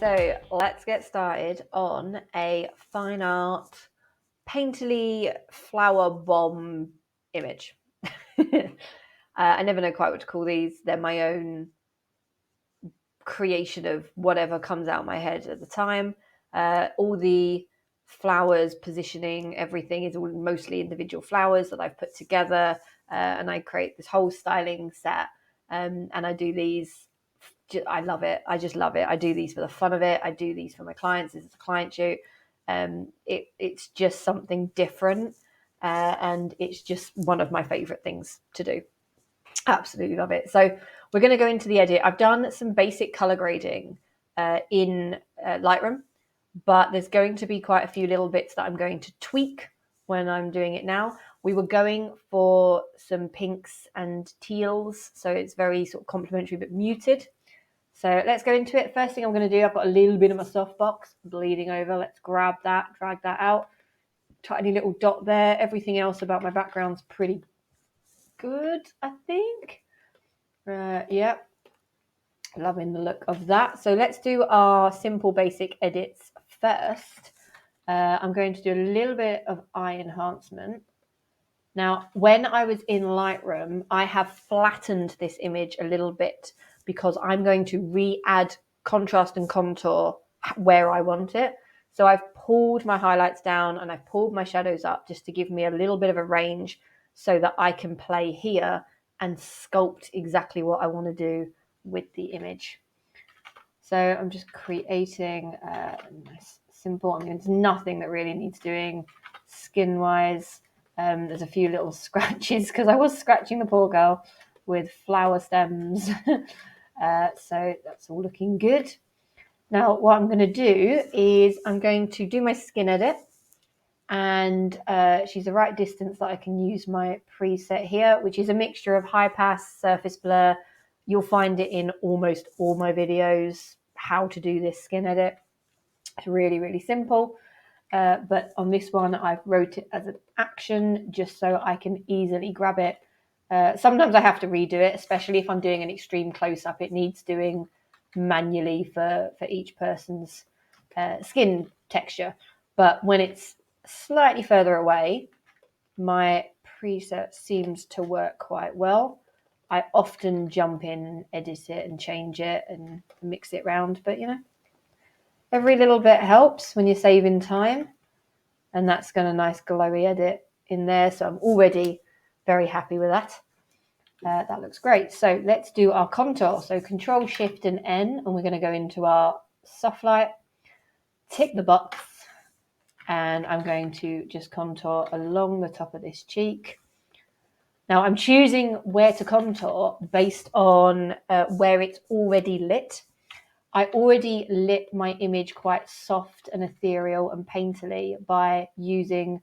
So let's get started on a fine art painterly flower bomb image. I never know quite what to call these. They're my own creation of whatever comes out of my head at the time. All the flowers, positioning, everything is all mostly individual flowers that I've put together, and I create this whole styling set. And I do these. I love it. I just love it. I do these for the fun of it. I do these for my clients. This is a client shoot. It's just something different, and it's just one of my favorite things to do. Absolutely love it. So we're going to go into the edit. I've done some basic color grading in Lightroom, but there's going to be quite a few little bits that I'm going to tweak when I'm doing it now. We were going for some pinks and teals, so it's very sort of complementary but muted. So let's go into it. First thing I'm going to do, I've got a little bit of my softbox bleeding over. Let's grab that, drag that out. Tiny little dot there. Everything else about my background's pretty good, I think. Yep. Loving the look of that. So let's do our simple basic edits first. I'm going to do a little bit of eye enhancement. Now, when I was in Lightroom, I have flattened this image a little bit because I'm going to re-add contrast and contour where I want it. So I've pulled my highlights down and I've pulled my shadows up just to give me a little bit of a range so that I can play here and sculpt exactly what I want to do with the image. So I'm just creating a nice simple, there's nothing that really needs doing skin-wise. There's a few little scratches because I was scratching the poor girl with flower stems. So that's all looking good. Now what I'm going to do is I'm going to do my skin edit, and she's the right distance that I can use my preset here, which is a mixture of high pass, surface blur. You'll find it in almost all my videos, how to do this skin edit. It's really, really simple. But on this one, I've wrote it as an action just so I can easily grab it. Sometimes I have to redo it, especially if I'm doing an extreme close-up. It needs doing manually for each person's skin texture. But when it's slightly further away, my preset seems to work quite well. I often jump in, edit it and change it and mix it around. But, every little bit helps when you're saving time. And that's got a nice glowy edit in there. So I'm already very happy with that. That looks great. So let's do our contour. So Control, Shift and N, and we're going to go into our soft light, tick the box, and I'm going to just contour along the top of this cheek. Now I'm choosing where to contour based on where it's already lit. I already lit my image quite soft and ethereal and painterly by using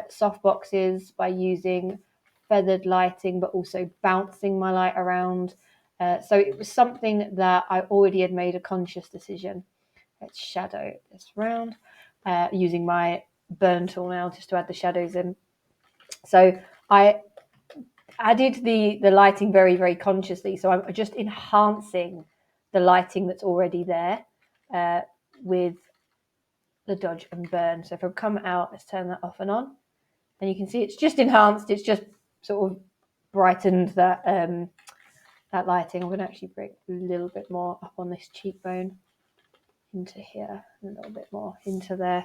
soft boxes, by using feathered lighting, but also bouncing my light around. So it was something that I already had made a conscious decision. Let's shadow this round using my burn tool now just to add the shadows in. So I added the lighting very, very consciously. So I'm just enhancing the lighting that's already there with the dodge and burn. So if I come out, let's turn that off and on. And you can see it's just enhanced. It's just sort of brightened that that lighting. I'm going to actually bring a little bit more up on this cheekbone into here, a little bit more into there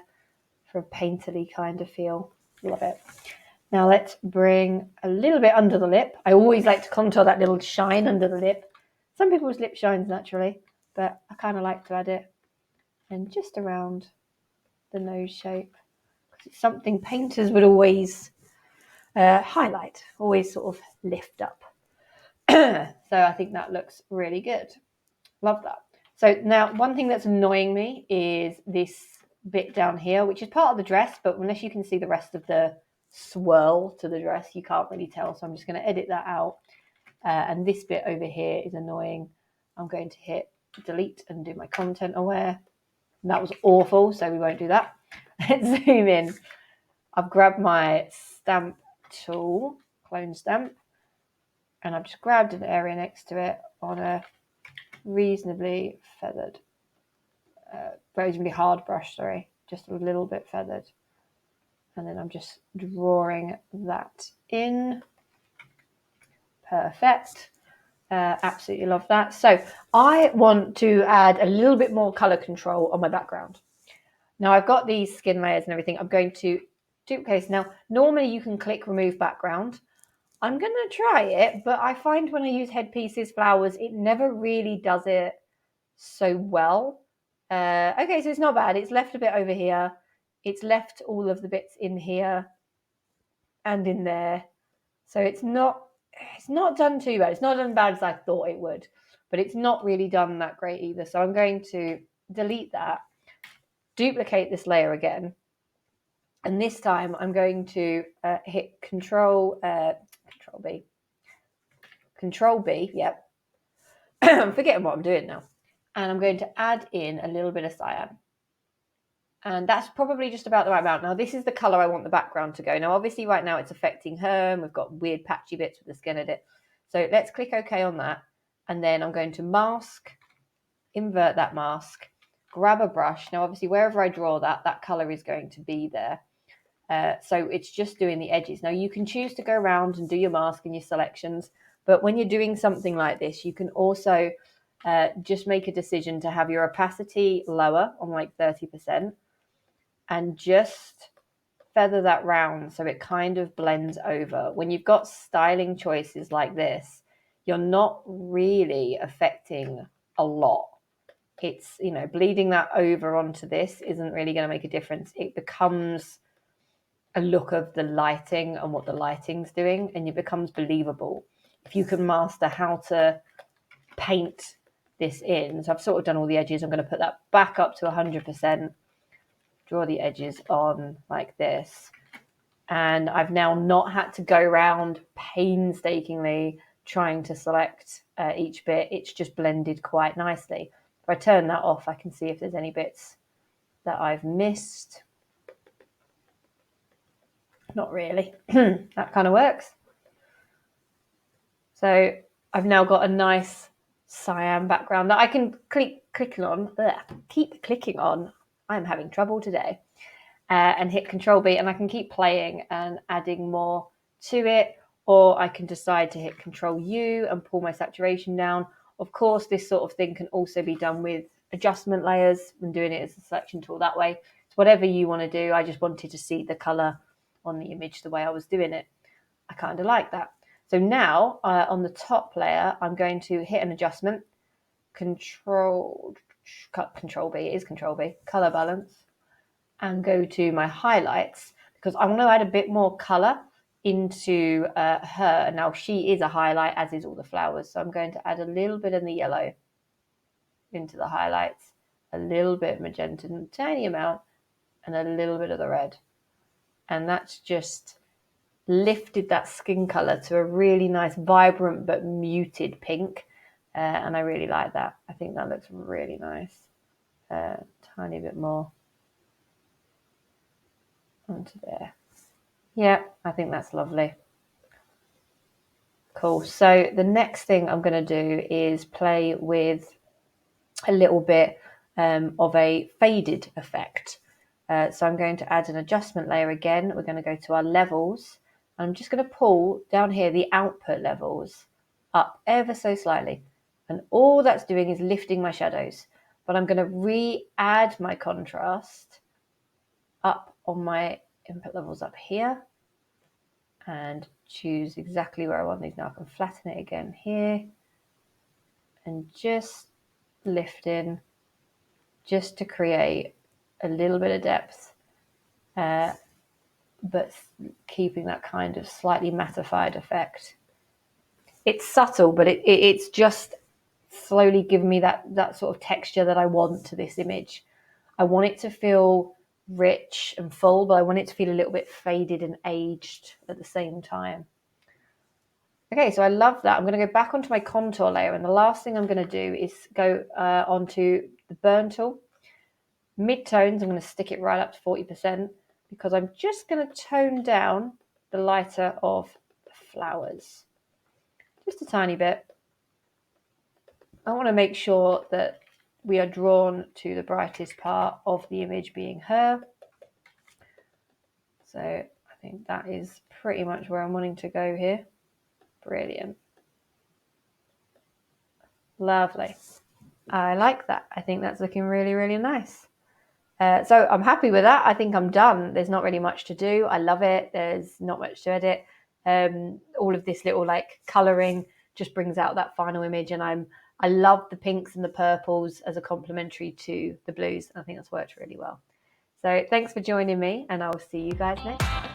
for a painterly kind of feel. Love it. Now let's bring a little bit under the lip. I always like to contour that little shine under the lip. Some people's lip shines naturally, but I kind of like to add it. And just around the nose shape, because it's something painters would always highlight, always sort of lift up. So I think that looks really good. Love that. So now one thing that's annoying me is this bit down here, which is part of the dress, but unless you can see the rest of the swirl to the dress, you can't really tell. So I'm just going to edit that out. And this bit over here is annoying. I'm going to hit delete and do my content aware. And that was awful, so we won't do that. Let's zoom in. I've grabbed my stamp tool, clone stamp, and I've just grabbed an area next to it on a reasonably feathered relatively hard brush, sorry, just a little bit feathered. And then I'm just drawing that in. Perfect. Absolutely love that. So I want to add a little bit more color control on my background. Now I've got these skin layers and everything. I'm going to duplicate. Now, normally you can click remove background. I'm going to try it, but I find when I use headpieces, flowers, it never really does it so well. Okay, so it's not bad. It's left a bit over here. It's left all of the bits in here and in there. So it's not done too bad. It's not done bad as I thought it would, but it's not really done that great either. So I'm going to delete that, duplicate this layer again, and this time I'm going to hit Control B. Yep. I'm forgetting what I'm doing now. And I'm going to add in a little bit of cyan. And that's probably just about the right amount. Now, this is the color I want the background to go. Now, obviously, right now it's affecting her, and we've got weird patchy bits with the skin edit. So let's click OK on that. And then I'm going to mask, invert that mask, grab a brush. Now, obviously, wherever I draw that color is going to be there. So it's just doing the edges. Now, you can choose to go around and do your mask and your selections. But when you're doing something like this, you can also just make a decision to have your opacity lower on like 30%. And just feather that round so it kind of blends over. When you've got styling choices like this, you're not really affecting a lot. It's, bleeding that over onto this isn't really going to make a difference. It becomes a look of the lighting and what the lighting's doing, and it becomes believable. If you can master how to paint this in. So I've sort of done all the edges. I'm going to put that back up to 100%. Draw the edges on like this. And I've now not had to go around painstakingly trying to select each bit. It's just blended quite nicely. If I turn that off, I can see if there's any bits that I've missed. Not really. That kind of works. So I've now got a nice cyan background that I can keep clicking on. I'm having trouble today. And hit Control B, and I can keep playing and adding more to it, or I can decide to hit Control U and pull my saturation down. Of course, this sort of thing can also be done with adjustment layers and doing it as a selection tool that way. It's whatever you want to do. I just wanted to see the color on the image the way I was doing it. I kind of like that. So now on the top layer, I'm going to hit an adjustment, Control B, it is Control B, color balance, and go to my highlights because I want to add a bit more color into her. Now she is a highlight, as is all the flowers. So I'm going to add a little bit in the yellow into the highlights, a little bit magenta, a tiny amount, and a little bit of the red. And that's just lifted that skin color to a really nice, vibrant but muted pink. And I really like that. I think that looks really nice. Tiny bit more onto there. Yeah, I think that's lovely. Cool. So the next thing I'm going to do is play with a little bit of a faded effect. So I'm going to add an adjustment layer again. We're going to go to our levels. I'm just going to pull down here the output levels up ever so slightly. And all that's doing is lifting my shadows. But I'm going to re-add my contrast up on my input levels up here. And choose exactly where I want these now. I can flatten it again here. And just lift in just to create a little bit of depth. But keeping that kind of slightly mattified effect. It's subtle, but it's just slowly giving me that sort of texture that I want to this image. I want it to feel rich and full, but I want it to feel a little bit faded and aged at the same time. Okay, so I love that. I'm going to go back onto my contour layer, and the last thing I'm going to do is go onto the burn tool. Mid-tones, I'm going to stick it right up to 40% because I'm just going to tone down the lighter of the flowers. Just a tiny bit. I want to make sure that we are drawn to the brightest part of the image being her. So I think that is pretty much where I'm wanting to go here. Brilliant. Lovely. I like that. I think that's looking really, really nice. So I'm happy with that. I think I'm done. There's not really much to do. I love it. There's not much to edit. All of this little like colouring just brings out that final image, and I love the pinks and the purples as a complementary to the blues. I think that's worked really well. So thanks for joining me, and I will see you guys next time.